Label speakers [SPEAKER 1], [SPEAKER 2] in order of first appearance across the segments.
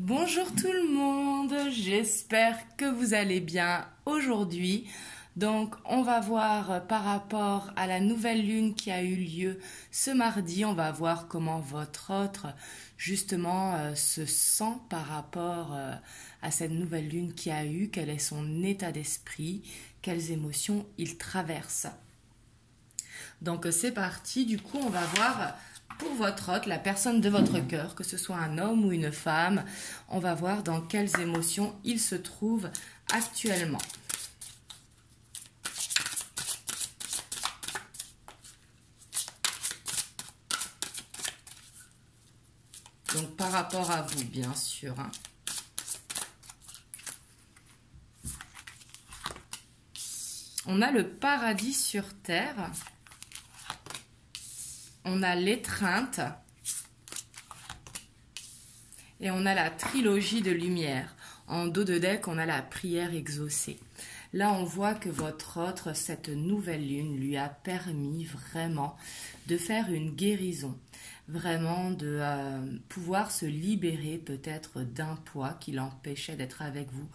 [SPEAKER 1] Bonjour tout le monde, j'espère que vous allez bien aujourd'hui. Donc on va voir par rapport à la nouvelle lune qui a eu lieu ce mardi, on va voir comment votre autre justement se sent par rapport à cette nouvelle lune qui a eu, quel est son état d'esprit, quelles émotions il traverse. Donc c'est parti, du coup on va voir pour votre hôte, la personne de votre cœur, que ce soit un homme ou une femme, on va voir dans quelles émotions il se trouve actuellement. Donc par rapport à vous, bien sûr. On a le paradis sur terre. On a l'étreinte et on a la trilogie de lumière. En dos de deck, on a la prière exaucée. Là, on voit que votre autre, cette nouvelle lune, lui a permis vraiment de faire une guérison, vraiment de pouvoir se libérer peut-être d'un poids qui l'empêchait d'être avec vous,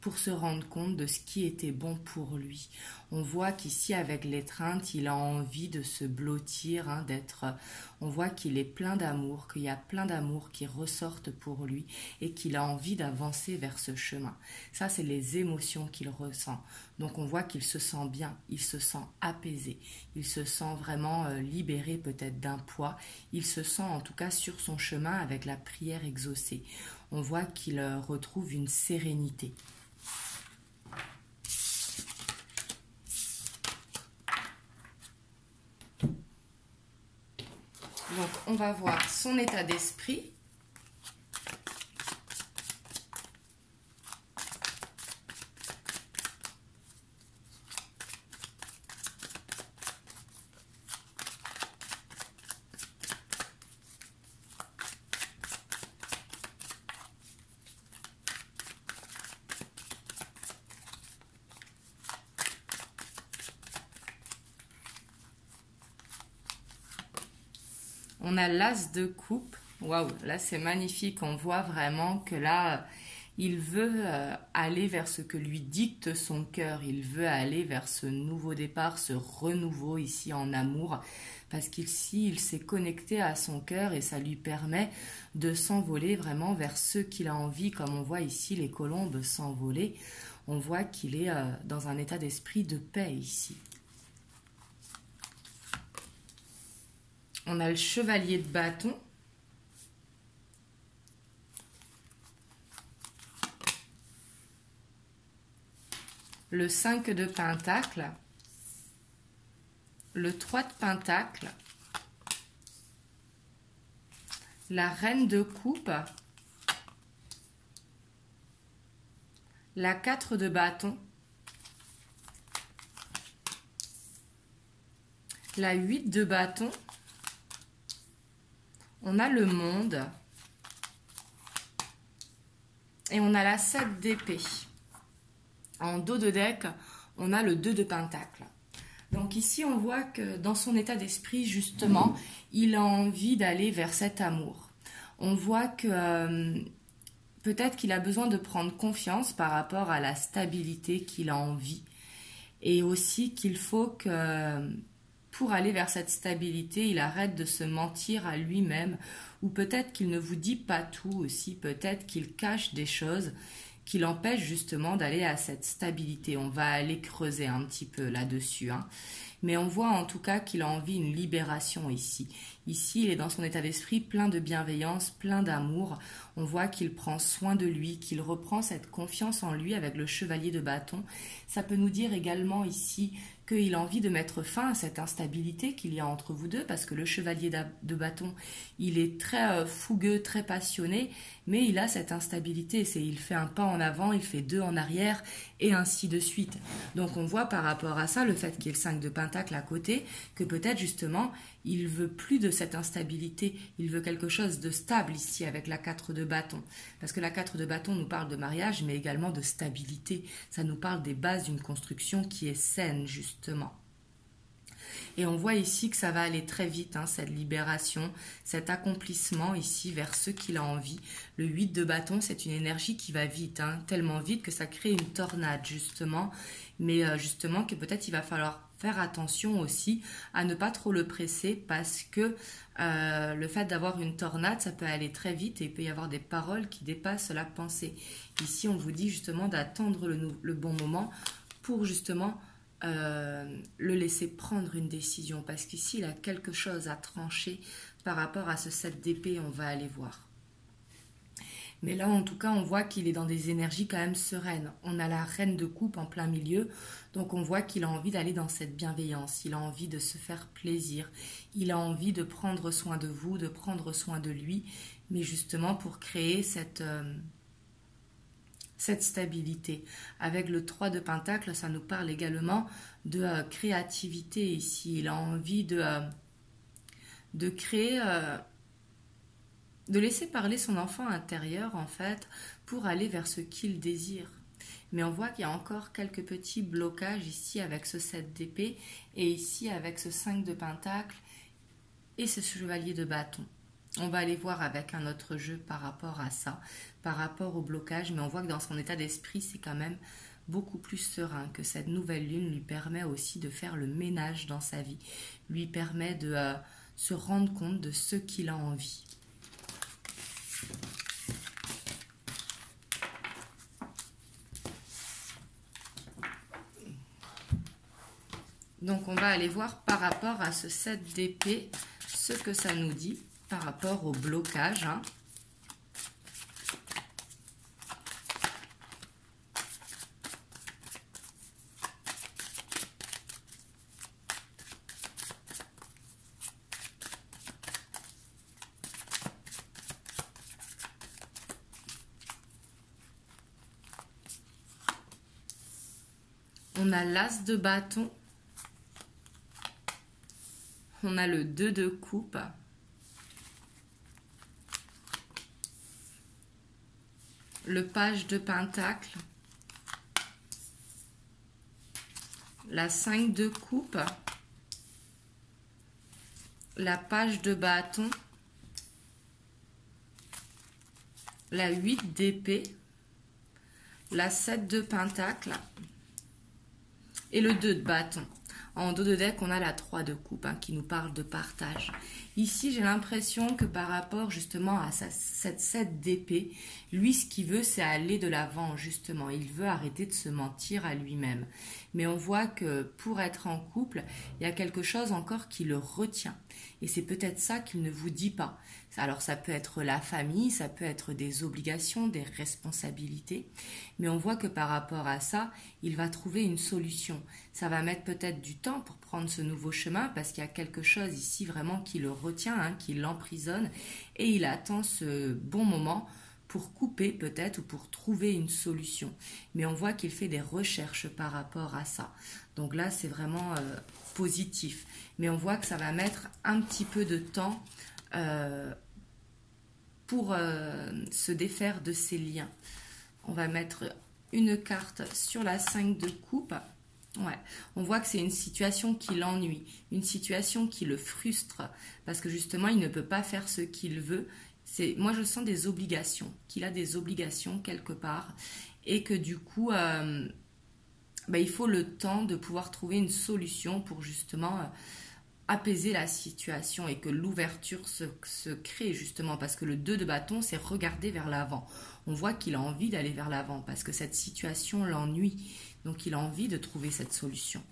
[SPEAKER 1] pour se rendre compte de ce qui était bon pour lui. On voit qu'ici, avec l'étreinte, il a envie de se blottir, on voit qu'il est plein d'amour, qu'il y a plein d'amour qui ressortent pour lui et qu'il a envie d'avancer vers ce chemin. Ça, c'est les émotions qu'il ressent. Donc, on voit qu'il se sent bien, il se sent apaisé, il se sent vraiment libéré peut-être d'un poids. Il se sent en tout cas sur son chemin avec la prière exaucée. On voit qu'il retrouve une sérénité. Donc, on va voir son état d'esprit. On a l'as de coupe. Waouh, là c'est magnifique. On voit vraiment que là, il veut aller vers ce que lui dicte son cœur. Il veut aller vers ce nouveau départ, ce renouveau ici en amour. Parce qu'ici, il s'est connecté à son cœur et ça lui permet de s'envoler vraiment vers ce qu'il a envie. Comme on voit ici les colombes s'envoler, on voit qu'il est dans un état d'esprit de paix ici. On a le chevalier de bâton. Le 5 de pentacle. Le 3 de pentacle. La reine de coupe. La 4 de bâton. La 8 de bâton. On a le monde et on a la 7 d'épée. En dos de deck, on a le 2 de pentacle. Donc ici, on voit que dans son état d'esprit, justement, il a envie d'aller vers cet amour. On voit que peut-être qu'il a besoin de prendre confiance par rapport à la stabilité qu'il a envie. Et aussi qu'il faut que pour aller vers cette stabilité, il arrête de se mentir à lui-même, ou peut-être qu'il ne vous dit pas tout aussi, peut-être qu'il cache des choses qui l'empêchent justement d'aller à cette stabilité. On va aller creuser un petit peu là-dessus, Mais on voit en tout cas qu'il a envie d'une libération ici. Ici, il est dans son état d'esprit plein de bienveillance, plein d'amour. On voit qu'il prend soin de lui, qu'il reprend cette confiance en lui avec le chevalier de bâton. Ça peut nous dire également ici qu'il a envie de mettre fin à cette instabilité qu'il y a entre vous deux, parce que le chevalier de bâton, il est très fougueux, très passionné, mais il a cette instabilité. Il fait un pas en avant, il fait deux en arrière, et ainsi de suite. Donc on voit par rapport à ça, le fait qu'il y ait le 5 de pentacle à côté, que peut-être justement, il veut plus de cette instabilité, il veut quelque chose de stable ici avec la 4 de bâton. Parce que la 4 de bâton nous parle de mariage, mais également de stabilité. Ça nous parle des bases d'une construction qui est saine, justement. Et on voit ici que ça va aller très vite, hein, cette libération, cet accomplissement ici vers ce qu'il a envie. Le 8 de bâton, c'est une énergie qui va vite, hein, tellement vite que ça crée une tornade justement. Mais justement que peut-être il va falloir faire attention aussi à ne pas trop le presser parce que le fait d'avoir une tornade, ça peut aller très vite et il peut y avoir des paroles qui dépassent la pensée. Ici, on vous dit justement d'attendre le bon moment pour justement le laisser prendre une décision parce qu'ici, il a quelque chose à trancher par rapport à ce 7 d'épée, on va aller voir. Mais là, en tout cas, on voit qu'il est dans des énergies quand même sereines. On a la reine de coupe en plein milieu, donc on voit qu'il a envie d'aller dans cette bienveillance. Il a envie de se faire plaisir. Il a envie de prendre soin de vous, de prendre soin de lui, mais justement pour créer cette stabilité. Avec le 3 de Pentacle, ça nous parle également de créativité ici. Il a envie de créer... de laisser parler son enfant intérieur, en fait, pour aller vers ce qu'il désire. Mais on voit qu'il y a encore quelques petits blocages ici avec ce 7 d'épée et ici avec ce 5 de pentacle et ce chevalier de bâton. On va aller voir avec un autre jeu par rapport à ça, par rapport au blocage, mais on voit que dans son état d'esprit, c'est quand même beaucoup plus serein, que cette nouvelle lune lui permet aussi de faire le ménage dans sa vie, lui permet de se rendre compte de ce qu'il a envie. Donc on va aller voir par rapport à ce 7 d'épée, ce que ça nous dit par rapport au blocage. Hein. On a l'as de bâton. On a le 2 de coupe. Le page de pentacle. La 5 de coupe. La page de bâton. La 8 d'épée. La 7 de pentacle. Et le 2 de bâton. En dos de deck, on a la 3 de coupe hein, qui nous parle de partage. Ici, j'ai l'impression que par rapport justement à cette 7 d'épée, lui, ce qu'il veut, c'est aller de l'avant, justement. Il veut arrêter de se mentir à lui-même. Mais on voit que pour être en couple, il y a quelque chose encore qui le retient. Et c'est peut-être ça qu'il ne vous dit pas. Alors, ça peut être la famille, ça peut être des obligations, des responsabilités. Mais on voit que par rapport à ça, il va trouver une solution. Ça va mettre peut-être du temps pour prendre ce nouveau chemin parce qu'il y a quelque chose ici vraiment qui le retient, hein, qui l'emprisonne. Et il attend ce bon moment pour couper peut-être ou pour trouver une solution. Mais on voit qu'il fait des recherches par rapport à ça. Donc là, c'est vraiment positif. Mais on voit que ça va mettre un petit peu de temps pour se défaire de ces liens. On va mettre une carte sur la 5 de coupe. Ouais, on voit que c'est une situation qui l'ennuie, une situation qui le frustre, parce que justement, il ne peut pas faire ce qu'il veut. Moi, je sens des obligations, qu'il a des obligations quelque part, et que du coup, il faut le temps de pouvoir trouver une solution pour justement apaiser la situation et que l'ouverture se crée justement, parce que le 2 de bâton, c'est regarder vers l'avant. On voit qu'il a envie d'aller vers l'avant, parce que cette situation l'ennuie. Donc, il a envie de trouver cette solution.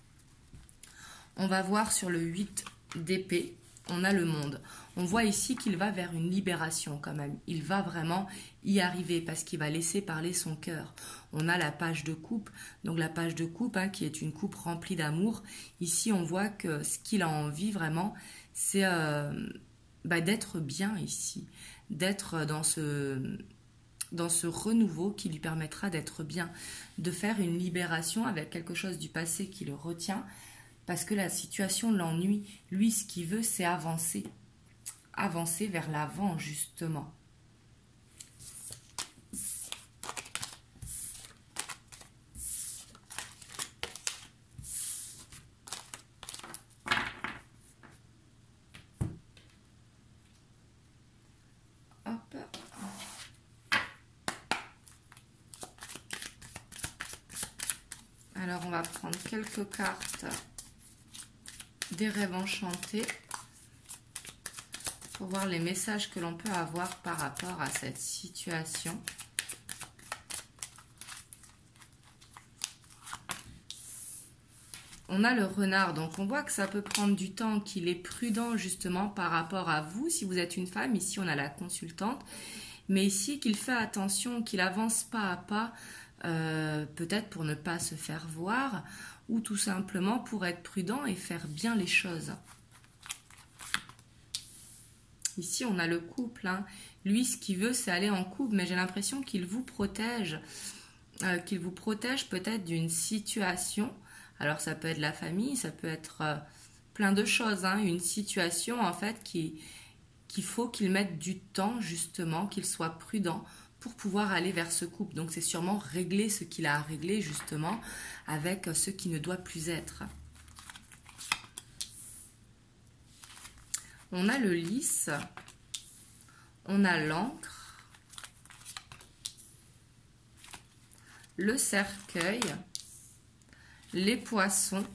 [SPEAKER 1] On va voir sur le 8 d'épée, on a le monde. On voit ici qu'il va vers une libération quand même. Il va vraiment y arriver parce qu'il va laisser parler son cœur. On a la page de coupe. Donc, la page de coupe hein, qui est une coupe remplie d'amour. Ici, on voit que ce qu'il a envie vraiment, c'est d'être bien ici. D'être dans ce renouveau qui lui permettra d'être bien, de faire une libération avec quelque chose du passé qui le retient, parce que la situation l'ennuie. Lui, ce qu'il veut, c'est avancer vers l'avant, justement. Alors, on va prendre quelques cartes des rêves enchantés pour voir les messages que l'on peut avoir par rapport à cette situation. On a le renard, donc on voit que ça peut prendre du temps, qu'il est prudent justement par rapport à vous. Si vous êtes une femme, ici on a la consultante, mais ici qu'il fait attention, qu'il avance pas à pas, peut-être pour ne pas se faire voir, ou tout simplement pour être prudent et faire bien les choses. Ici, on a le couple. Hein. Lui, ce qu'il veut, c'est aller en couple, mais j'ai l'impression qu'il vous protège peut-être d'une situation. Alors, ça peut être la famille, ça peut être plein de choses. Hein. Une situation, en fait, qu'il faut qu'il mette du temps, justement, qu'il soit prudent pour pouvoir aller vers ce couple. Donc, c'est sûrement régler ce qu'il a à régler, justement, avec ce qui ne doit plus être. On a le lys, on a l'encre, le cercueil, les poissons,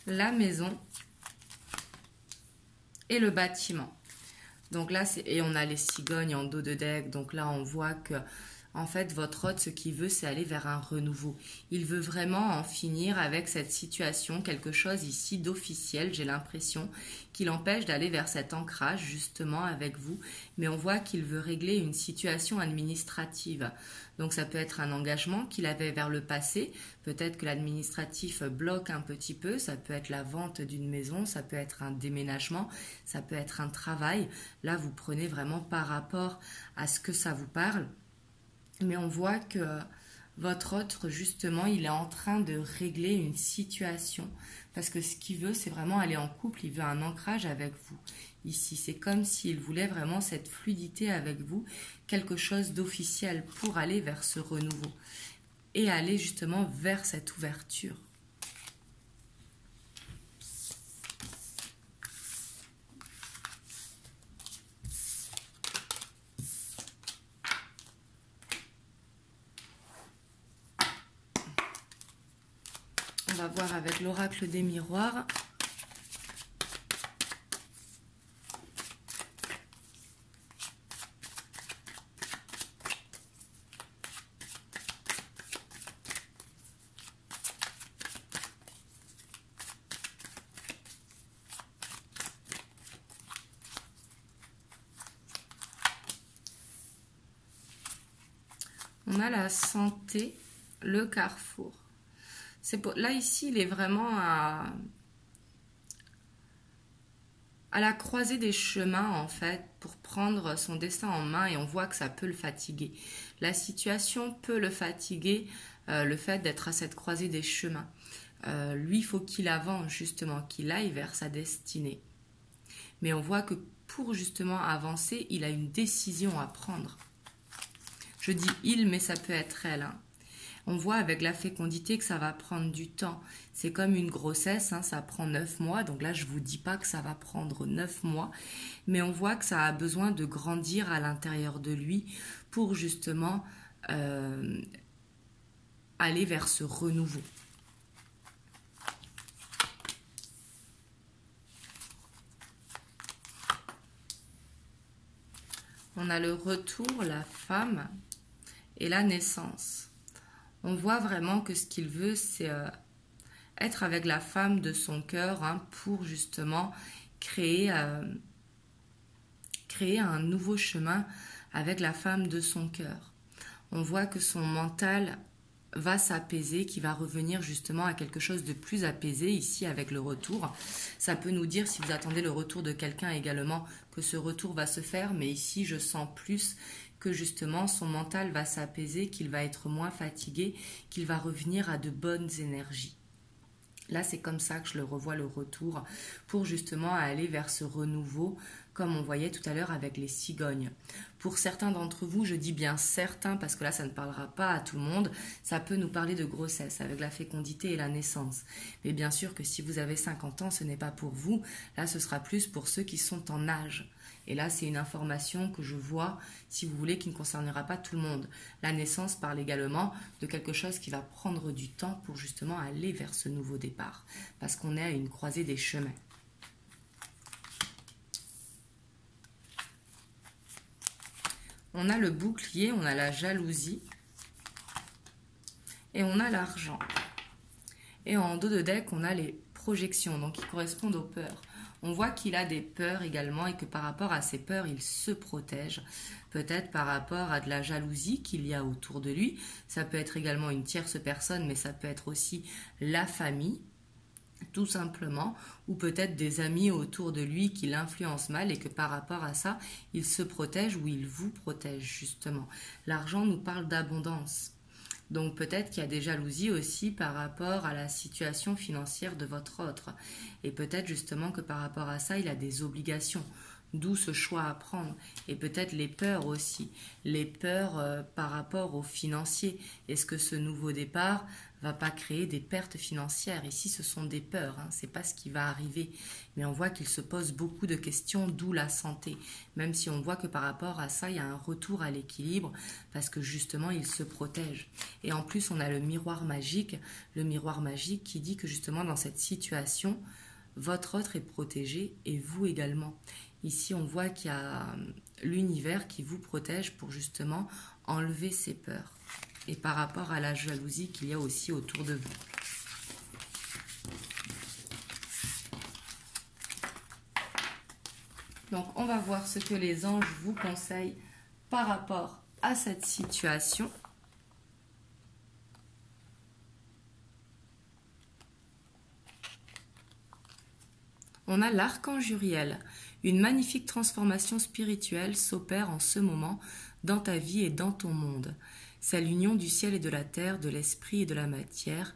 [SPEAKER 1] la maison et le bâtiment. Donc là, et on a les cigognes en dos de deck. Donc là, on voit que en fait, votre hôte, ce qu'il veut, c'est aller vers un renouveau. Il veut vraiment en finir avec cette situation, quelque chose ici d'officiel, j'ai l'impression, qui l'empêche d'aller vers cet ancrage, justement, avec vous. Mais on voit qu'il veut régler une situation administrative. Donc, ça peut être un engagement qu'il avait vers le passé. Peut-être que l'administratif bloque un petit peu. Ça peut être la vente d'une maison, ça peut être un déménagement, ça peut être un travail. Là, vous prenez vraiment par rapport à ce que ça vous parle. Mais on voit que votre autre, justement, il est en train de régler une situation. Parce que ce qu'il veut, c'est vraiment aller en couple. Il veut un ancrage avec vous. Ici, c'est comme s'il voulait vraiment cette fluidité avec vous. Quelque chose d'officiel pour aller vers ce renouveau. Et aller justement vers cette ouverture. On va voir avec l'oracle des miroirs. On a la santé, le carrefour. Là, ici, il est vraiment à la croisée des chemins, en fait, pour prendre son destin en main, et on voit que ça peut le fatiguer. La situation peut le fatiguer, le fait d'être à cette croisée des chemins. Lui, il faut qu'il avance, justement, qu'il aille vers sa destinée. Mais on voit que pour, justement, avancer, il a une décision à prendre. Je dis il, mais ça peut être elle, hein. On voit avec la fécondité que ça va prendre du temps. C'est comme une grossesse, hein, ça prend 9 mois. Donc là, je ne vous dis pas que ça va prendre 9 mois. Mais on voit que ça a besoin de grandir à l'intérieur de lui pour justement aller vers ce renouveau. On a le retour, la femme et la naissance. On voit vraiment que ce qu'il veut, c'est être avec la femme de son cœur, hein, pour justement créer un nouveau chemin avec la femme de son cœur. On voit que son mental va s'apaiser, qui va revenir justement à quelque chose de plus apaisé ici avec le retour. Ça peut nous dire, si vous attendez le retour de quelqu'un également, que ce retour va se faire, mais ici je sens plus que justement son mental va s'apaiser, qu'il va être moins fatigué, qu'il va revenir à de bonnes énergies. Là, c'est comme ça que je le revois, le retour, pour justement aller vers ce renouveau, comme on voyait tout à l'heure avec les cigognes. Pour certains d'entre vous, je dis bien certains, parce que là, ça ne parlera pas à tout le monde, ça peut nous parler de grossesse, avec la fécondité et la naissance. Mais bien sûr que si vous avez 50 ans, ce n'est pas pour vous. Là, ce sera plus pour ceux qui sont en âge. Et là, c'est une information que je vois, si vous voulez, qui ne concernera pas tout le monde. La naissance parle également de quelque chose qui va prendre du temps pour justement aller vers ce nouveau départ. Parce qu'on est à une croisée des chemins. On a le bouclier, on a la jalousie et on a l'argent. Et en dos de deck, on a les projections, donc qui correspondent aux peurs. On voit qu'il a des peurs également et que par rapport à ces peurs, il se protège. Peut-être par rapport à de la jalousie qu'il y a autour de lui. Ça peut être également une tierce personne, mais ça peut être aussi la famille, tout simplement. Ou peut-être des amis autour de lui qui l'influencent mal et que par rapport à ça, il se protège ou il vous protège justement. L'argent nous parle d'abondance. Donc peut-être qu'il y a des jalousies aussi par rapport à la situation financière de votre autre. Et peut-être justement que par rapport à ça, il a des obligations. D'où ce choix à prendre. Et peut-être les peurs aussi. Les peurs par rapport aux financiers. Est-ce que ce nouveau départ va pas créer des pertes financières? Ici, ce sont des peurs. C'est pas ce qui va arriver. Mais on voit qu'il se pose beaucoup de questions, d'où la santé. Même si on voit que par rapport à ça, il y a un retour à l'équilibre parce que justement, il se protège. Et en plus, on a le miroir magique. Le miroir magique qui dit que justement, dans cette situation, votre autre est protégé et vous également. Ici, on voit qu'il y a l'univers qui vous protège pour justement enlever ces peurs. Et par rapport à la jalousie qu'il y a aussi autour de vous. Donc, on va voir ce que les anges vous conseillent par rapport à cette situation. On a l'archange Uriel. Une magnifique transformation spirituelle s'opère en ce moment dans ta vie et dans ton monde. C'est l'union du ciel et de la terre, de l'esprit et de la matière.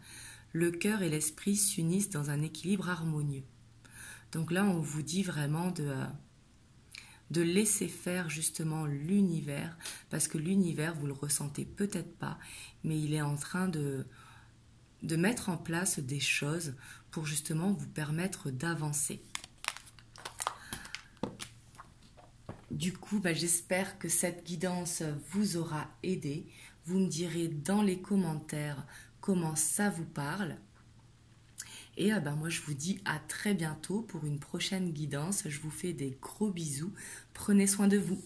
[SPEAKER 1] Le cœur et l'esprit s'unissent dans un équilibre harmonieux. Donc là, on vous dit vraiment de laisser faire justement l'univers, parce que l'univers, vous le ressentez peut-être pas, mais il est en train de mettre en place des choses pour justement vous permettre d'avancer. Du coup, j'espère que cette guidance vous aura aidé. Vous me direz dans les commentaires comment ça vous parle. Et moi, je vous dis à très bientôt pour une prochaine guidance. Je vous fais des gros bisous. Prenez soin de vous.